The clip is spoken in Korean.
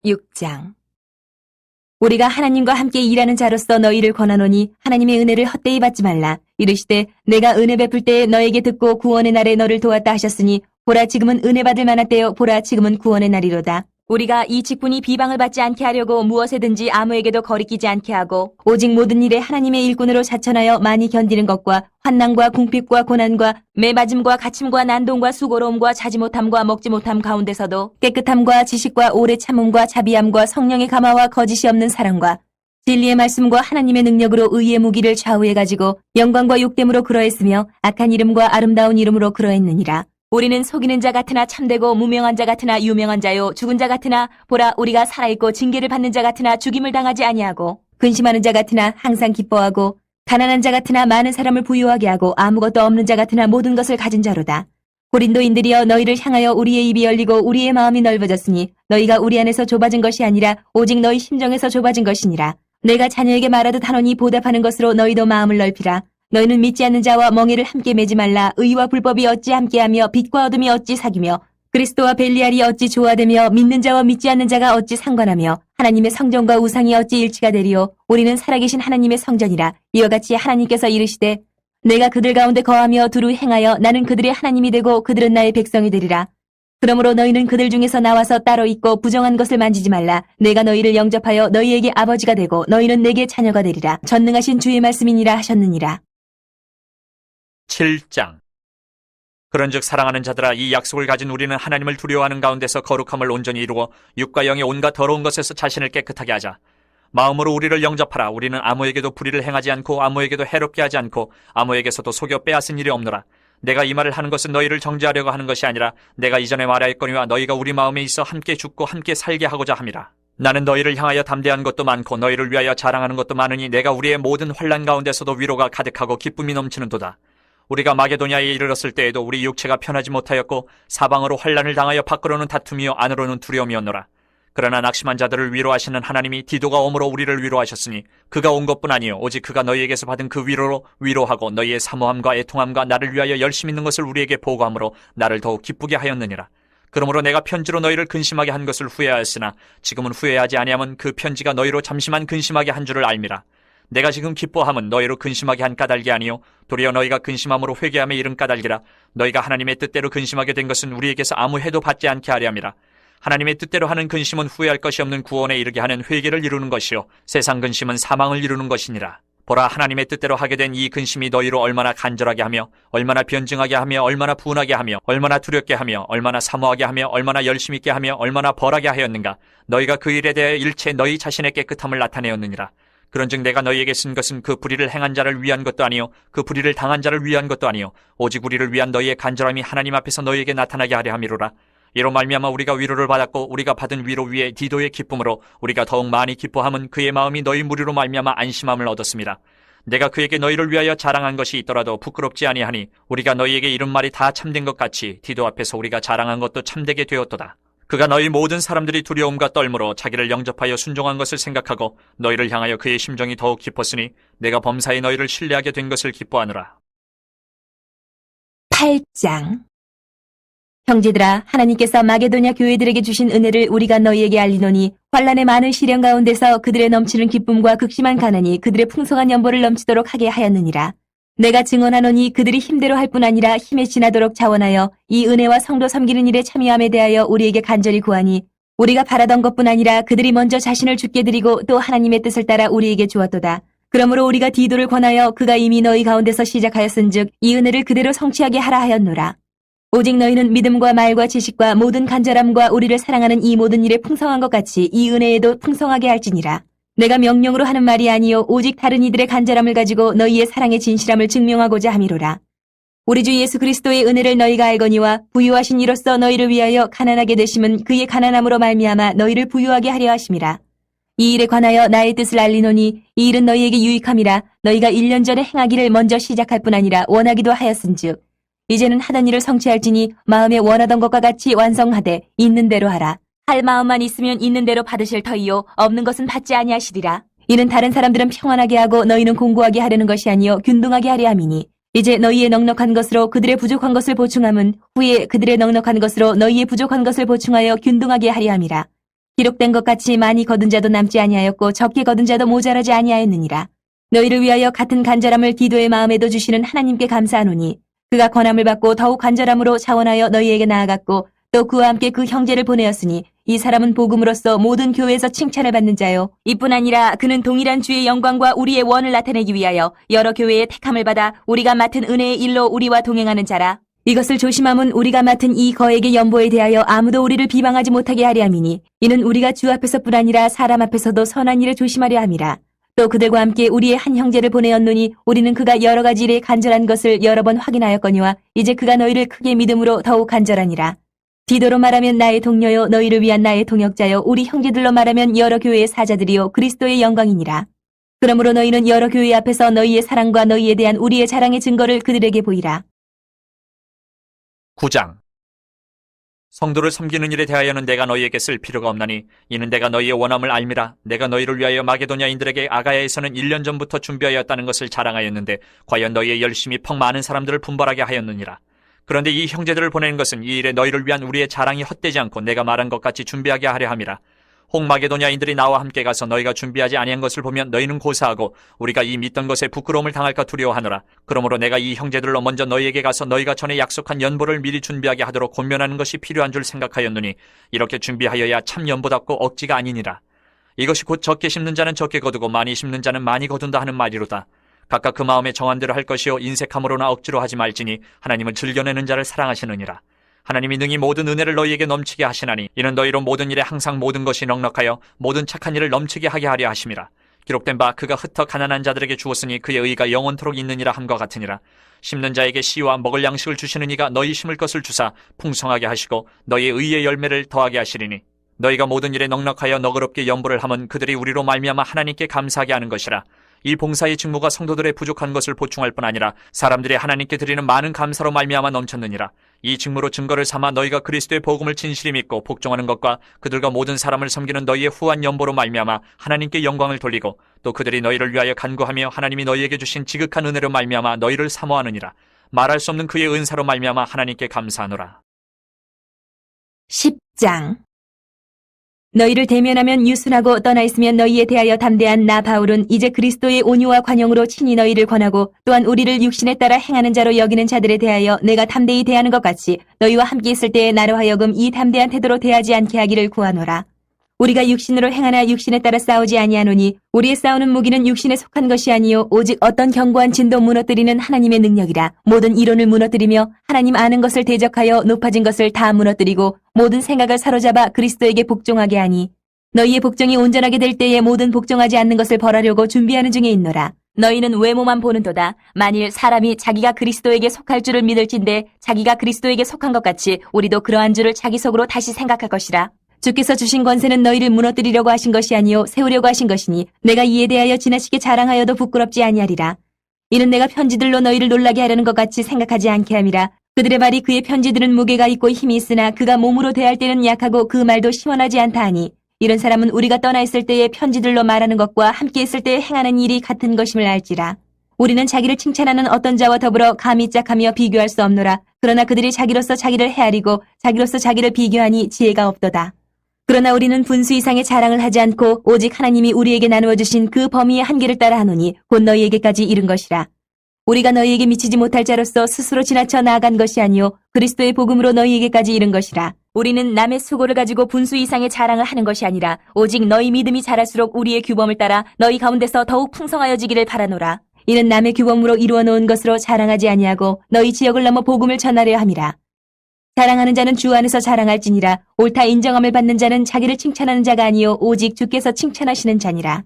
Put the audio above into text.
6장. 우리가 하나님과 함께 일하는 자로서 너희를 권하노니 하나님의 은혜를 헛되이 받지 말라. 이르시되 내가 은혜 베풀 때에 너에게 듣고 구원의 날에 너를 도왔다 하셨으니 보라 지금은 은혜 받을 만한 때요 보라 지금은 구원의 날이로다. 우리가 이 직분이 비방을 받지 않게 하려고 무엇에든지 아무에게도 거리끼지 않게 하고 오직 모든 일에 하나님의 일꾼으로 자천하여 많이 견디는 것과 환난과 궁핍과 고난과 매맞음과 갇힘과 난동과 수고로움과 자지 못함과 먹지 못함 가운데서도 깨끗함과 지식과 오래 참음과 자비함과 성령의 감화와 거짓이 없는 사랑과 진리의 말씀과 하나님의 능력으로 의의 무기를 좌우해 가지고 영광과 욕됨으로 그러했으며 악한 이름과 아름다운 이름으로 그러했느니라. 우리는 속이는 자 같으나 참되고 무명한 자 같으나 유명한 자요 죽은 자 같으나 보라 우리가 살아있고 징계를 받는 자 같으나 죽임을 당하지 아니하고 근심하는 자 같으나 항상 기뻐하고 가난한 자 같으나 많은 사람을 부유하게 하고 아무것도 없는 자 같으나 모든 것을 가진 자로다. 고린도인들이여 너희를 향하여 우리의 입이 열리고 우리의 마음이 넓어졌으니 너희가 우리 안에서 좁아진 것이 아니라 오직 너희 심정에서 좁아진 것이니라. 내가 자녀에게 말하듯 하노니 보답하는 것으로 너희도 마음을 넓히라. 너희는 믿지 않는 자와 멍에를 함께 매지 말라. 의와 불법이 어찌 함께하며 빛과 어둠이 어찌 사귀며 그리스도와 벨리알이 어찌 조화되며 믿는 자와 믿지 않는 자가 어찌 상관하며 하나님의 성전과 우상이 어찌 일치가 되리요. 우리는 살아계신 하나님의 성전이라. 이와 같이 하나님께서 이르시되 내가 그들 가운데 거하며 두루 행하여 나는 그들의 하나님이 되고 그들은 나의 백성이 되리라. 그러므로 너희는 그들 중에서 나와서 따로 있고 부정한 것을 만지지 말라. 내가 너희를 영접하여 너희에게 아버지가 되고 너희는 내게 자녀가 되리라. 전능하신 주의 말씀이니라 하셨느니라. 7장. 그런즉 사랑하는 자들아 이 약속을 가진 우리는 하나님을 두려워하는 가운데서 거룩함을 온전히 이루고 육과 영의 온갖 더러운 것에서 자신을 깨끗하게 하자. 마음으로 우리를 영접하라. 우리는 아무에게도 불의를 행하지 않고 아무에게도 해롭게 하지 않고 아무에게서도 속여 빼앗은 일이 없노라. 내가 이 말을 하는 것은 너희를 정죄하려고 하는 것이 아니라 내가 이전에 말하였거니와 너희가 우리 마음에 있어 함께 죽고 함께 살게 하고자 함이라. 나는 너희를 향하여 담대한 것도 많고 너희를 위하여 자랑하는 것도 많으니 내가 우리의 모든 환난 가운데서도 위로가 가득하고 기쁨이 넘치는도다. 우리가 마게도냐에 이르렀을 때에도 우리 육체가 편하지 못하였고 사방으로 환난을 당하여 밖으로는 다툼이요 안으로는 두려움이었노라. 그러나 낙심한 자들을 위로하시는 하나님이 디도가 오므로 우리를 위로하셨으니 그가 온 것뿐 아니요 오직 그가 너희에게서 받은 그 위로로 위로하고 너희의 사모함과 애통함과 나를 위하여 열심 있는 것을 우리에게 보고함으로 나를 더욱 기쁘게 하였느니라. 그러므로 내가 편지로 너희를 근심하게 한 것을 후회하였으나 지금은 후회하지 아니함은 그 편지가 너희로 잠시만 근심하게 한 줄을 알미라. 내가 지금 기뻐함은 너희로 근심하게 한 까닭이 아니요 도리어 너희가 근심함으로 회개함에 이른 까닭이라. 너희가 하나님의 뜻대로 근심하게 된 것은 우리에게서 아무 해도 받지 않게 하려 함이라. 하나님의 뜻대로 하는 근심은 후회할 것이 없는 구원에 이르게 하는 회개를 이루는 것이요 세상 근심은 사망을 이루는 것이니라. 보라 하나님의 뜻대로 하게 된 이 근심이 너희로 얼마나 간절하게 하며 얼마나 변증하게 하며 얼마나 분하게 하며 얼마나 두렵게 하며 얼마나 사모하게 하며 얼마나 열심 있게 하며 얼마나 벌하게 하였는가. 너희가 그 일에 대해 일체 너희 자신의 깨끗함을 나타내었느니라. 그런즉 내가 너희에게 쓴 것은 그 불의를 행한 자를 위한 것도 아니요 그 불의를 당한 자를 위한 것도 아니요 오직 우리를 위한 너희의 간절함이 하나님 앞에서 너희에게 나타나게 하려 함이로라. 이로 말미암아 우리가 위로를 받았고 우리가 받은 위로 위에 디도의 기쁨으로 우리가 더욱 많이 기뻐함은 그의 마음이 너희 무리로 말미암아 안심함을 얻었습니다. 내가 그에게 너희를 위하여 자랑한 것이 있더라도 부끄럽지 아니하니 우리가 너희에게 이른 말이 다 참된 것 같이 디도 앞에서 우리가 자랑한 것도 참되게 되었도다. 그가 너희 모든 사람들이 두려움과 떨므로 자기를 영접하여 순종한 것을 생각하고 너희를 향하여 그의 심정이 더욱 깊었으니 내가 범사에 너희를 신뢰하게 된 것을 기뻐하노라. 8장. 형제들아 하나님께서 마게도냐 교회들에게 주신 은혜를 우리가 너희에게 알리노니 환난의 많은 시련 가운데서 그들의 넘치는 기쁨과 극심한 가난이 그들의 풍성한 연보를 넘치도록 하게 하였느니라. 내가 증언하노니 그들이 힘대로 할 뿐 아니라 힘에 지나도록 자원하여 이 은혜와 성도 섬기는 일에 참여함에 대하여 우리에게 간절히 구하니 우리가 바라던 것뿐 아니라 그들이 먼저 자신을 주께 드리고 또 하나님의 뜻을 따라 우리에게 주었도다. 그러므로 우리가 디도를 권하여 그가 이미 너희 가운데서 시작하였은즉 이 은혜를 그대로 성취하게 하라 하였노라. 오직 너희는 믿음과 말과 지식과 모든 간절함과 우리를 사랑하는 이 모든 일에 풍성한 것 같이 이 은혜에도 풍성하게 할지니라. 내가 명령으로 하는 말이 아니요 오직 다른 이들의 간절함을 가지고 너희의 사랑의 진실함을 증명하고자 함이로라. 우리 주 예수 그리스도의 은혜를 너희가 알거니와 부유하신 이로써 너희를 위하여 가난하게 되심은 그의 가난함으로 말미암아 너희를 부유하게 하려 하심이라. 이 일에 관하여 나의 뜻을 알리노니 이 일은 너희에게 유익함이라. 너희가 1년 전에 행하기를 먼저 시작할 뿐 아니라 원하기도 하였은즉 이제는 하던 일을 성취할지니 마음에 원하던 것과 같이 완성하되 있는 대로 하라. 할 마음만 있으면 있는 대로 받으실 터이요 없는 것은 받지 아니하시리라. 이는 다른 사람들은 평안하게 하고 너희는 공고하게 하려는 것이 아니요 균등하게 하려 함이니 이제 너희의 넉넉한 것으로 그들의 부족한 것을 보충함은 후에 그들의 넉넉한 것으로 너희의 부족한 것을 보충하여 균등하게 하려 함이라. 기록된 것 같이 많이 거둔 자도 남지 아니하였고 적게 거둔 자도 모자라지 아니하였느니라. 너희를 위하여 같은 간절함을 디도의 마음에도 주시는 하나님께 감사하노니 그가 권함을 받고 더욱 간절함으로 자원하여 너희에게 나아갔고 또 그와 함께 그 형제를 보내었으니 이 사람은 복음으로써 모든 교회에서 칭찬을 받는 자요. 이뿐 아니라 그는 동일한 주의 영광과 우리의 원을 나타내기 위하여 여러 교회의 택함을 받아 우리가 맡은 은혜의 일로 우리와 동행하는 자라. 이것을 조심함은 우리가 맡은 이 거액의 연보에 대하여 아무도 우리를 비방하지 못하게 하려 함이니 이는 우리가 주 앞에서뿐 아니라 사람 앞에서도 선한 일을 조심하려 함이라. 또 그들과 함께 우리의 한 형제를 보내었노니 우리는 그가 여러 가지 일에 간절한 것을 여러 번 확인하였거니와 이제 그가 너희를 크게 믿음으로 더욱 간절하니라. 디도로 말하면 나의 동료요 너희를 위한 나의 동역자요 우리 형제들로 말하면 여러 교회의 사자들이요 그리스도의 영광이니라. 그러므로 너희는 여러 교회 앞에서 너희의 사랑과 너희에 대한 우리의 자랑의 증거를 그들에게 보이라. 9장. 성도를 섬기는 일에 대하여는 내가 너희에게 쓸 필요가 없나니 이는 내가 너희의 원함을 알미라. 내가 너희를 위하여 마게도냐인들에게 아가야에서는 1년 전부터 준비하였다는 것을 자랑하였는데 과연 너희의 열심히 퍽 많은 사람들을 분벌하게 하였느니라. 그런데 이 형제들을 보내는 것은 이 일에 너희를 위한 우리의 자랑이 헛되지 않고 내가 말한 것 같이 준비하게 하려 함이라. 혹 마게도냐인들이 나와 함께 가서 너희가 준비하지 아니한 것을 보면 너희는 고사하고 우리가 이 믿던 것에 부끄러움을 당할까 두려워하노라. 그러므로 내가 이 형제들로 먼저 너희에게 가서 너희가 전에 약속한 연보를 미리 준비하게 하도록 권면하는 것이 필요한 줄 생각하였노니 이렇게 준비하여야 참 연보답고 억지가 아니니라. 이것이 곧 적게 심는 자는 적게 거두고 많이 심는 자는 많이 거둔다 하는 말이로다. 각각 그 마음에 정한 대로 할 것이요 인색함으로나 억지로 하지 말지니 하나님은 즐겨내는 자를 사랑하시느니라. 하나님이 능히 모든 은혜를 너희에게 넘치게 하시나니 이는 너희로 모든 일에 항상 모든 것이 넉넉하여 모든 착한 일을 넘치게 하게 하려 하심이라. 기록된 바 그가 흩어 가난한 자들에게 주었으니 그의 의가 영원토록 있느니라 함과 같으니라. 심는 자에게 씨와 먹을 양식을 주시는 이가 너희 심을 것을 주사 풍성하게 하시고 너희의 의의 열매를 더하게 하시리니 너희가 모든 일에 넉넉하여 너그럽게 연보를 하면 그들이 우리로 말미암아 하나님께 감사하게 하는 것이라. 이 봉사의 직무가 성도들의 부족한 것을 보충할 뿐 아니라 사람들이 하나님께 드리는 많은 감사로 말미암아 넘쳤느니라. 이 직무로 증거를 삼아 너희가 그리스도의 복음을 진실히 믿고 복종하는 것과 그들과 모든 사람을 섬기는 너희의 후한 연보로 말미암아 하나님께 영광을 돌리고 또 그들이 너희를 위하여 간구하며 하나님이 너희에게 주신 지극한 은혜로 말미암아 너희를 사모하느니라. 말할 수 없는 그의 은사로 말미암아 하나님께 감사하노라. 10장. 너희를 대면하면 유순하고 떠나 있으면 너희에 대하여 담대한 나 바울은 이제 그리스도의 온유와 관용으로 친히 너희를 권하고 또한 우리를 육신에 따라 행하는 자로 여기는 자들에 대하여 내가 담대히 대하는 것 같이 너희와 함께 있을 때에 나로 하여금 이 담대한 태도로 대하지 않게 하기를 구하노라. 우리가 육신으로 행하나 육신에 따라 싸우지 아니하노니 우리의 싸우는 무기는 육신에 속한 것이 아니요 오직 어떤 견고한 진도 무너뜨리는 하나님의 능력이라. 모든 이론을 무너뜨리며 하나님 아는 것을 대적하여 높아진 것을 다 무너뜨리고 모든 생각을 사로잡아 그리스도에게 복종하게 하니 너희의 복종이 온전하게 될 때에 모든 복종하지 않는 것을 벌하려고 준비하는 중에 있노라. 너희는 외모만 보는도다. 만일 사람이 자기가 그리스도에게 속할 줄을 믿을진데 자기가 그리스도에게 속한 것 같이 우리도 그러한 줄을 자기 속으로 다시 생각할 것이라. 주께서 주신 권세는 너희를 무너뜨리려고 하신 것이 아니요 세우려고 하신 것이니 내가 이에 대하여 지나치게 자랑하여도 부끄럽지 아니하리라. 이는 내가 편지들로 너희를 놀라게 하려는 것 같이 생각하지 않게 함이라. 그들의 말이 그의 편지들은 무게가 있고 힘이 있으나 그가 몸으로 대할 때는 약하고 그 말도 시원하지 않다 하니 이런 사람은 우리가 떠나 있을 때의 편지들로 말하는 것과 함께 있을 때에 행하는 일이 같은 것임을 알지라. 우리는 자기를 칭찬하는 어떤 자와 더불어 감히 짝하며 비교할 수 없노라. 그러나 그들이 자기로서 자기를 헤아리고 자기로서 자기를 비교하니 지혜가 없도다. 그러나 우리는 분수 이상의 자랑을 하지 않고 오직 하나님이 우리에게 나누어 주신 그 범위의 한계를 따라 하노니 곧 너희에게까지 이른 것이라. 우리가 너희에게 미치지 못할 자로서 스스로 지나쳐 나아간 것이 아니요 그리스도의 복음으로 너희에게까지 이른 것이라. 우리는 남의 수고를 가지고 분수 이상의 자랑을 하는 것이 아니라 오직 너희 믿음이 자랄수록 우리의 규범을 따라 너희 가운데서 더욱 풍성하여지기를 바라노라. 이는 남의 규범으로 이루어 놓은 것으로 자랑하지 아니하고 너희 지역을 넘어 복음을 전하려 함이라. 자랑하는 자는 주 안에서 자랑할지니라. 옳다 인정함을 받는 자는 자기를 칭찬하는 자가 아니요 오직 주께서 칭찬하시는 자니라.